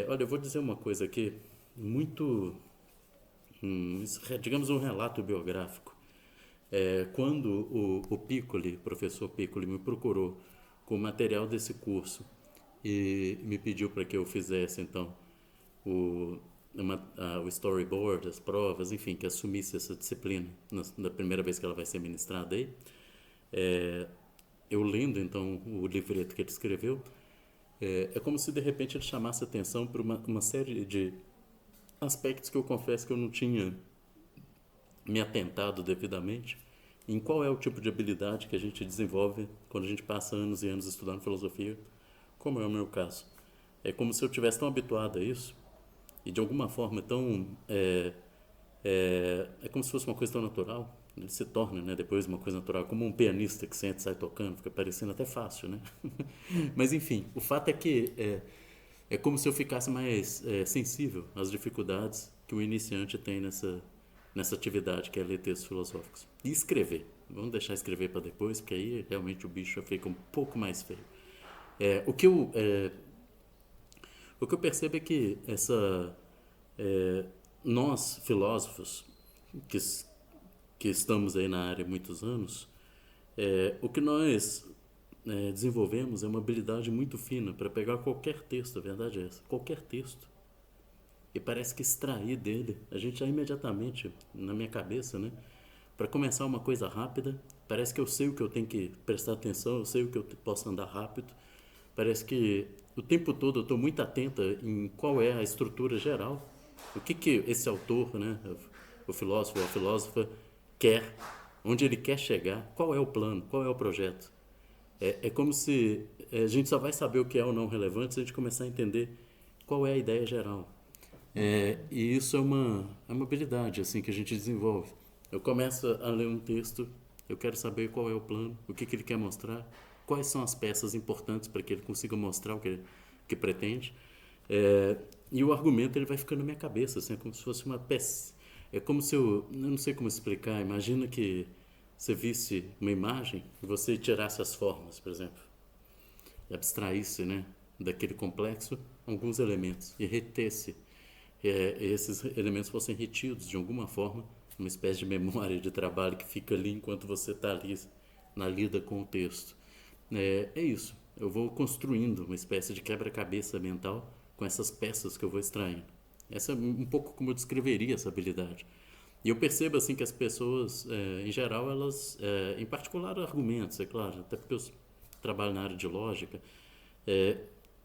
Olha, eu vou dizer uma coisa aqui, muito, digamos, um relato biográfico. Quando o Piccoli, o professor Piccoli, me procurou com o material desse curso e me pediu para que eu fizesse, então, o, o storyboard, as provas, enfim, que assumisse essa disciplina na primeira vez que ela vai ser ministrada aí, é, eu lendo, então, o livreto que ele escreveu, é como se de repente ele chamasse atenção para uma série de aspectos que eu confesso que eu não tinha me atentado devidamente em qual é o tipo de habilidade que a gente desenvolve quando a gente passa anos e anos estudando filosofia, como é o meu caso. É como se eu tivesse tão habituado a isso e de alguma forma tão é como se fosse uma coisa tão natural. Ele se torna, né, depois uma coisa natural, como um pianista que sente e sai tocando, fica parecendo até fácil, né? Mas enfim, o fato é que é como se eu ficasse mais sensível às dificuldades que o iniciante tem nessa atividade que é ler textos filosóficos. E escrever. Vamos deixar escrever para depois, porque aí realmente o bicho fica um pouco mais feio. É, o, que eu, é, o que eu percebo é que é, nós, filósofos, que, que estamos aí na área há muitos anos, o que nós desenvolvemos é uma habilidade muito fina para pegar qualquer texto, a verdade é essa, qualquer texto, e parece que extrair dele, a gente já imediatamente, na minha cabeça, né? Para começar uma coisa rápida, parece que eu sei o que eu tenho que prestar atenção, eu sei o que eu posso andar rápido. Parece que o tempo todo eu estou muito atenta em qual é a estrutura geral, o que esse autor, né, o filósofo ou a filósofa quer, onde ele quer chegar, qual é o plano, qual é o projeto. É como se a gente só vai saber o que é ou não relevante se a gente começar a entender qual é a ideia geral. E isso é uma habilidade assim que a gente desenvolve. Eu começo a ler um texto, eu quero saber qual é o plano, o que ele quer mostrar, quais são as peças importantes para que ele consiga mostrar o que pretende. É, e o argumento ele vai ficando na minha cabeça, assim, é como se fosse uma peça. É como se eu não sei como explicar, imagina que você visse uma imagem e você tirasse as formas, por exemplo, e abstraísse, né, daquele complexo alguns elementos e retesse esses elementos fossem retidos de alguma forma, uma espécie de memória de trabalho que fica ali enquanto você está ali na lida com o texto. É isso. Eu vou construindo uma espécie de quebra-cabeça mental com essas peças que eu vou extraindo. Essa é um pouco como eu descreveria essa habilidade. E eu percebo assim que as pessoas, em geral, elas, em particular argumentos, é claro, até porque eu trabalho na área de lógica, é,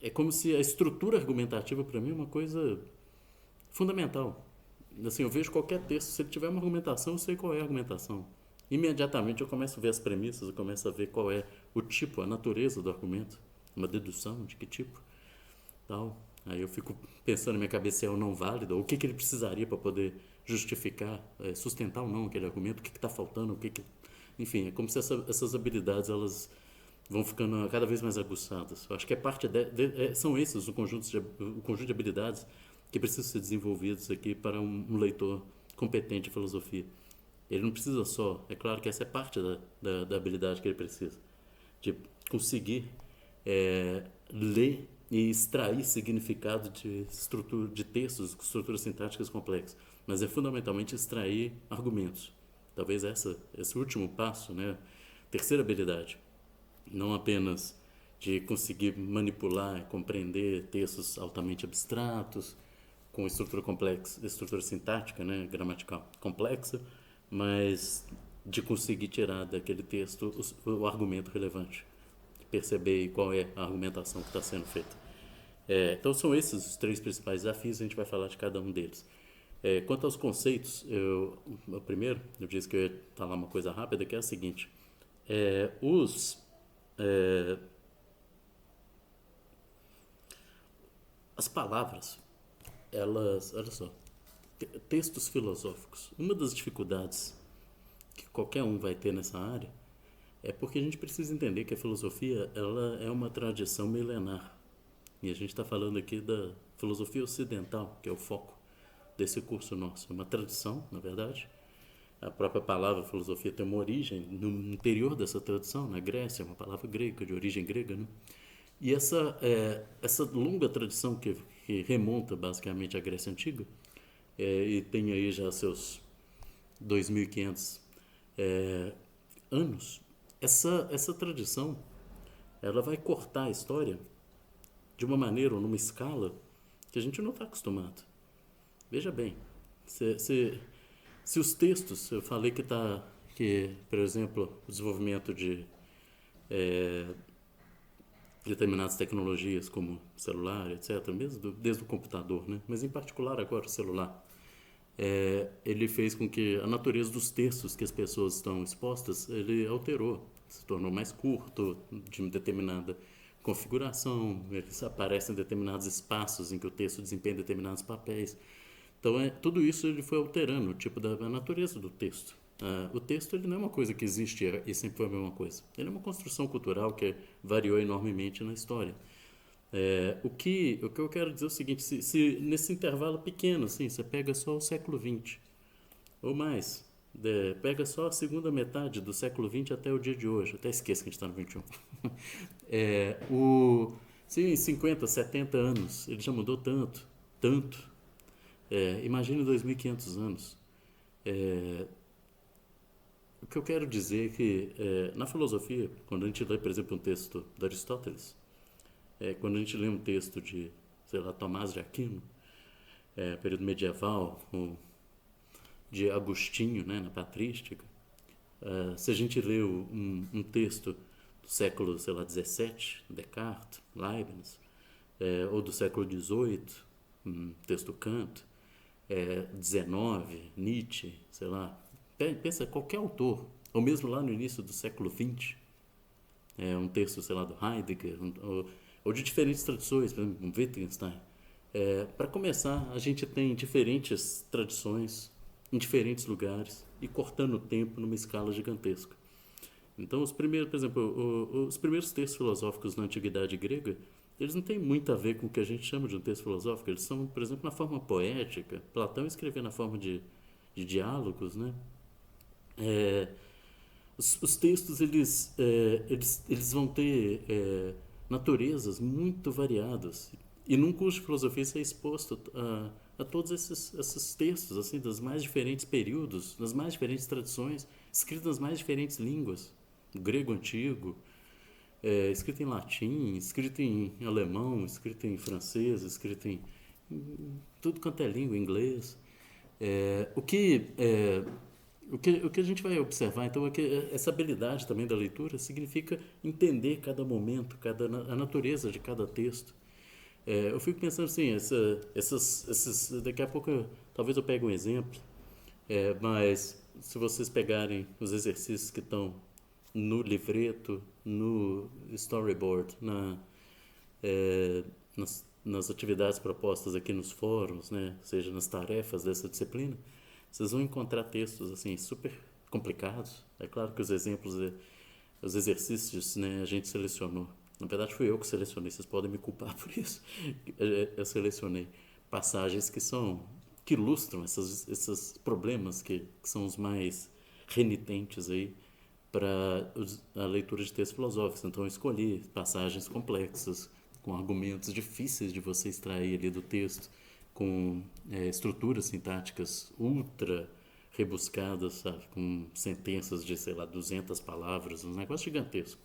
é como se a estrutura argumentativa para mim é uma coisa fundamental. Assim, eu vejo qualquer texto, se ele tiver uma argumentação, eu sei qual é a argumentação. Imediatamente eu começo a ver as premissas, eu começo a ver qual é o tipo, a natureza do argumento, uma dedução de que tipo, tal. Aí eu fico pensando na minha cabeça se é ou não válido, ou o que ele precisaria para poder justificar, sustentar ou não aquele argumento, o que está faltando, enfim, é como se essas habilidades elas vão ficando cada vez mais aguçadas. Eu acho que é parte são esses o conjunto de habilidades que precisam ser desenvolvidos aqui para um leitor competente de filosofia. Ele não precisa só, é claro que essa é parte da habilidade que ele precisa, de conseguir ler e extrair significado de textos, estruturas sintáticas complexas, mas é fundamentalmente extrair argumentos. Talvez esse último passo, né, terceira habilidade, não apenas de conseguir manipular, compreender textos altamente abstratos, com estrutura complexa, estrutura sintática, né, gramatical complexa, mas de conseguir tirar daquele texto o argumento relevante, perceber qual é a argumentação que está sendo feita. Então são esses os três principais desafios, a gente vai falar de cada um deles. Quanto aos conceitos, o primeiro, eu disse que eu ia falar uma coisa rápida, que é a seguinte: é, os é, as palavras, elas, olha só, textos filosóficos. Uma das dificuldades que qualquer um vai ter nessa área é porque a gente precisa entender que a filosofia ela é uma tradição milenar. E a gente está falando aqui da filosofia ocidental, que é o foco desse curso nosso. É uma tradição, na verdade. A própria palavra filosofia tem uma origem no interior dessa tradição, na Grécia, é uma palavra grega, de origem grega, né? E essa longa tradição que que remonta basicamente à Grécia Antiga, e tem aí já seus 2.500 é, anos. Essa tradição, ela vai cortar a história de uma maneira ou numa escala que a gente não está acostumado. Veja bem, se os textos, eu falei que, por exemplo, o desenvolvimento de determinadas tecnologias como celular, etc., mesmo desde o computador, né? Mas em particular agora o celular, ele fez com que a natureza dos textos que as pessoas estão expostas, ele alterou, se tornou mais curto, de uma determinada configuração, eles aparecem em determinados espaços em que o texto desempenha determinados papéis. Então, tudo isso ele foi alterando o tipo da natureza do texto. O texto ele não é uma coisa que existe e sempre foi a mesma coisa. Ele é uma construção cultural que variou enormemente na história. O que eu quero dizer é o seguinte, se nesse intervalo pequeno, assim, você pega só o século XX, ou mais, pega só a segunda metade do século XX até o dia de hoje, até esqueço que a gente está no XXI. Se em 50, 70 anos ele já mudou tanto, tanto, imagine 2.500 anos. O que eu quero dizer é que na filosofia, quando a gente lê, por exemplo, um texto de Aristóteles, quando a gente lê um texto de, sei lá, Tomás de Aquino, período medieval, ou de Agostinho, né, na patrística, se a gente lê um texto do século, sei lá, 17, Descartes, Leibniz, ou do século 18, texto Kant, 19, Nietzsche, sei lá, pensa qualquer autor, ou mesmo lá no início do século 20, um texto, sei lá, do Heidegger, ou de diferentes tradições, por exemplo, Wittgenstein. Para começar, a gente tem diferentes tradições em diferentes lugares e cortando o tempo numa escala gigantesca. Então, por exemplo, os primeiros textos filosóficos na antiguidade grega, eles não têm muito a ver com o que a gente chama de um texto filosófico. Eles são, por exemplo, na forma poética. Platão escrevia na forma de diálogos, né? Os textos eles vão ter naturezas muito variadas e num curso de filosofia você é exposto a todos esses textos assim dos mais diferentes períodos, das mais diferentes tradições, escritos nas mais diferentes línguas, o grego antigo, escrito em latim, escrito em alemão, escrito em francês, escrito em tudo quanto é língua, inglês. É, o que é, o que a gente vai observar, então, é que essa habilidade também da leitura significa entender cada momento, a natureza de cada texto. Eu fico pensando assim, daqui a pouco, talvez eu pegue um exemplo, mas se vocês pegarem os exercícios que estão no livreto, no storyboard, nas atividades propostas aqui nos fóruns, né, seja nas tarefas dessa disciplina, vocês vão encontrar textos assim super complicados. É claro que os exemplos, os exercícios, né, a gente selecionou. Na verdade fui eu que selecionei, vocês podem me culpar por isso. Eu selecionei passagens que ilustram esses problemas que são os mais renitentes aí para a leitura de textos filosóficos. Então eu escolhi passagens complexas, com argumentos difíceis de você extrair ali do texto, com estruturas sintáticas ultra rebuscadas, sabe? Com sentenças de, sei lá, 200 palavras, um negócio gigantesco.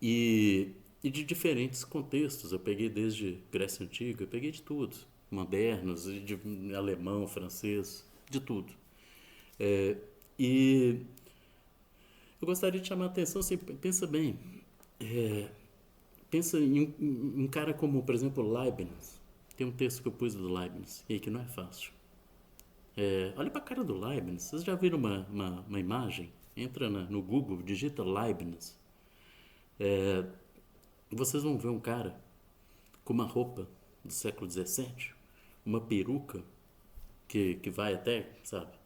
E de diferentes contextos. Eu peguei desde Grécia Antiga, eu peguei de tudo. Modernos, de alemão, francês, de tudo. E eu gostaria de chamar a atenção, assim, pensa bem, pensa em um cara como, por exemplo, Leibniz. Tem um texto que eu pus do Leibniz, e aí que não é fácil. Olha pra cara do Leibniz. Vocês já viram uma imagem? Entra no Google, digita Leibniz. Vocês vão ver um cara com uma roupa do século XVII, uma peruca que vai até, sabe?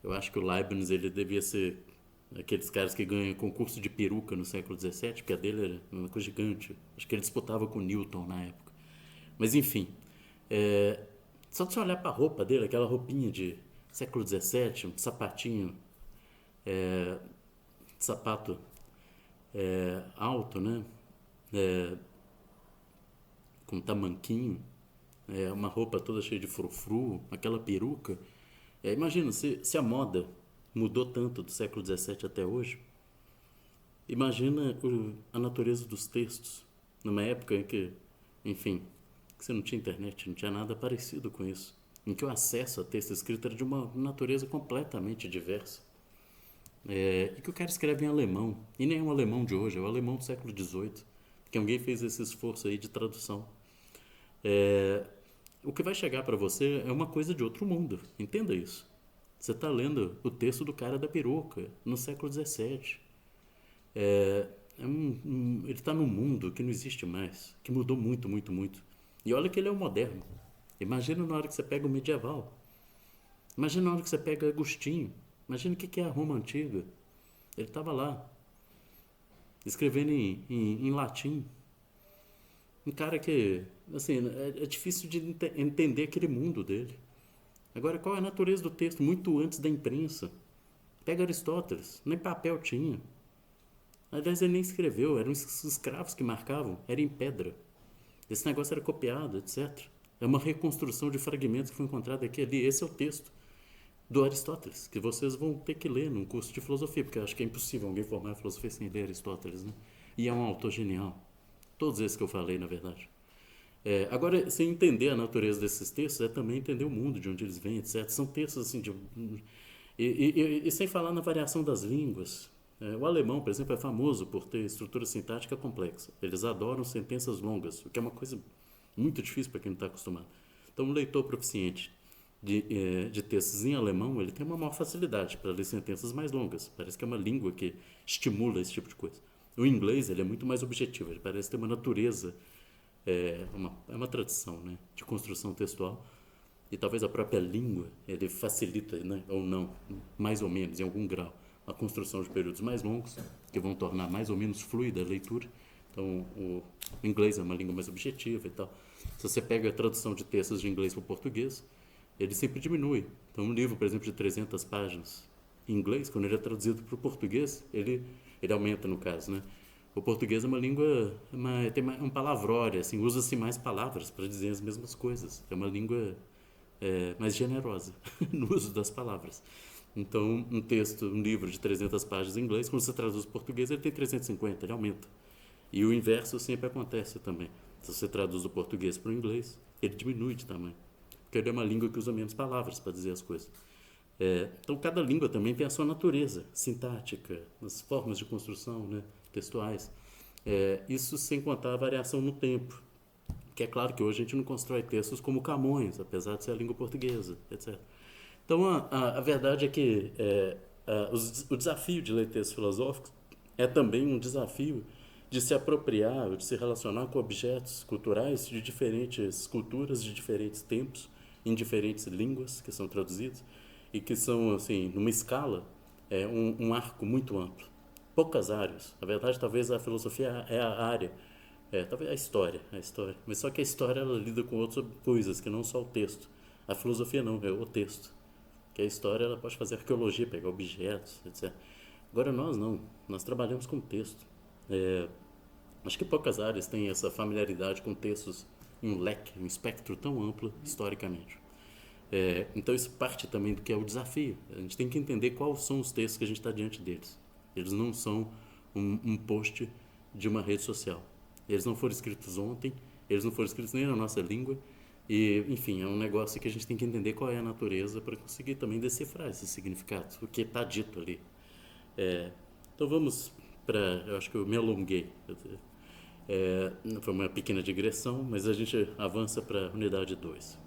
Eu acho que o Leibniz ele devia ser aqueles caras que ganham concurso de peruca no século XVII, porque a dele era uma coisa gigante. Acho que ele disputava com Newton na época. Mas enfim, só de você olhar para a roupa dele, aquela roupinha de século XVII, um sapatinho, sapato alto, né? com tamanquinho, uma roupa toda cheia de frufru, aquela peruca. Imagina, se a moda mudou tanto do século XVII até hoje, imagina a natureza dos textos, numa época em que, enfim, que você não tinha internet, não tinha nada parecido com isso, em que o acesso a texto escrito era de uma natureza completamente diversa. E que o cara escreve em alemão, e nem é um alemão de hoje, é o alemão do século XVIII, que alguém fez esse esforço aí de tradução. O que vai chegar para você é uma coisa de outro mundo, entenda isso. Você está lendo o texto do cara da peruca, no século XVII. Ele está num mundo que não existe mais, que mudou muito, muito, muito. E olha que ele é o moderno. Imagina na hora que você pega o medieval. Imagina na hora que você pega Agostinho. Imagina o que é a Roma antiga. Ele estava lá, escrevendo em latim. Um cara que, assim, é difícil de entender aquele mundo dele. Agora, qual é a natureza do texto? Muito antes da imprensa. Pega Aristóteles, nem papel tinha. Aliás, ele nem escreveu, eram os escravos que marcavam, era em pedra. Esse negócio era copiado, etc. É uma reconstrução de fragmentos que foi encontrado aqui e ali. Esse é o texto do Aristóteles, que vocês vão ter que ler num curso de filosofia, porque eu acho que é impossível alguém formar em filosofia sem ler Aristóteles, né? E é um autor genial. Todos esses que eu falei, na verdade. Agora, sem entender a natureza desses textos, é também entender o mundo, de onde eles vêm, etc. São textos assim e sem falar na variação das línguas. O alemão, por exemplo, é famoso por ter estrutura sintática complexa. Eles adoram sentenças longas, o que é uma coisa muito difícil para quem não está acostumado. Então, um leitor proficiente de textos em alemão, ele tem uma maior facilidade para ler sentenças mais longas. Parece que é uma língua que estimula esse tipo de coisa. O inglês, ele é muito mais objetivo, ele parece ter uma natureza, uma tradição, né, de construção textual. E talvez a própria língua, ele facilita, né, ou não, mais ou menos, em algum grau, a construção de períodos mais longos, que vão tornar mais ou menos fluida a leitura. Então, o inglês é uma língua mais objetiva e tal. Se você pega a tradução de textos de inglês para o português, ele sempre diminui. Então, um livro, por exemplo, de 300 páginas em inglês, quando ele é traduzido para o português, ele aumenta, no caso, né? O português é uma língua, tem um palavrório, assim, usa-se mais palavras para dizer as mesmas coisas. É uma língua mais generosa no uso das palavras. Então, um livro de 300 páginas em inglês, quando você traduz para o português, ele tem 350, ele aumenta. E o inverso sempre acontece também. Se você traduz o português para o inglês, ele diminui de tamanho. Porque ele é uma língua que usa menos palavras para dizer as coisas. Então, cada língua também tem a sua natureza sintática, as formas de construção, né, textuais. Isso sem contar a variação no tempo. Que é claro que hoje a gente não constrói textos como Camões, apesar de ser a língua portuguesa, etc. Então, a verdade é que o desafio de ler textos filosóficos é também um desafio de se apropriar, de se relacionar com objetos culturais de diferentes culturas, de diferentes tempos, em diferentes línguas que são traduzidos e que são, assim, numa escala, um arco muito amplo. Poucas áreas. Na verdade, talvez a filosofia é a área, talvez a história. Mas só que a história ela lida com outras coisas, que não só o texto. A filosofia não, é o texto. Que a história ela pode fazer arqueologia, pegar objetos, etc. Agora nós não, nós trabalhamos com texto. Acho que poucas áreas têm essa familiaridade com textos em um leque, um espectro tão amplo historicamente. Então isso parte também do que é o desafio. A gente tem que entender quais são os textos que a gente está diante deles. Eles não são um post de uma rede social. Eles não foram escritos ontem, eles não foram escritos nem na nossa língua. E, enfim, é um negócio que a gente tem que entender qual é a natureza para conseguir também decifrar esses significados, o que está dito ali. Então vamos para. Eu acho que eu me alonguei. Foi uma pequena digressão, mas a gente avança para a unidade 2.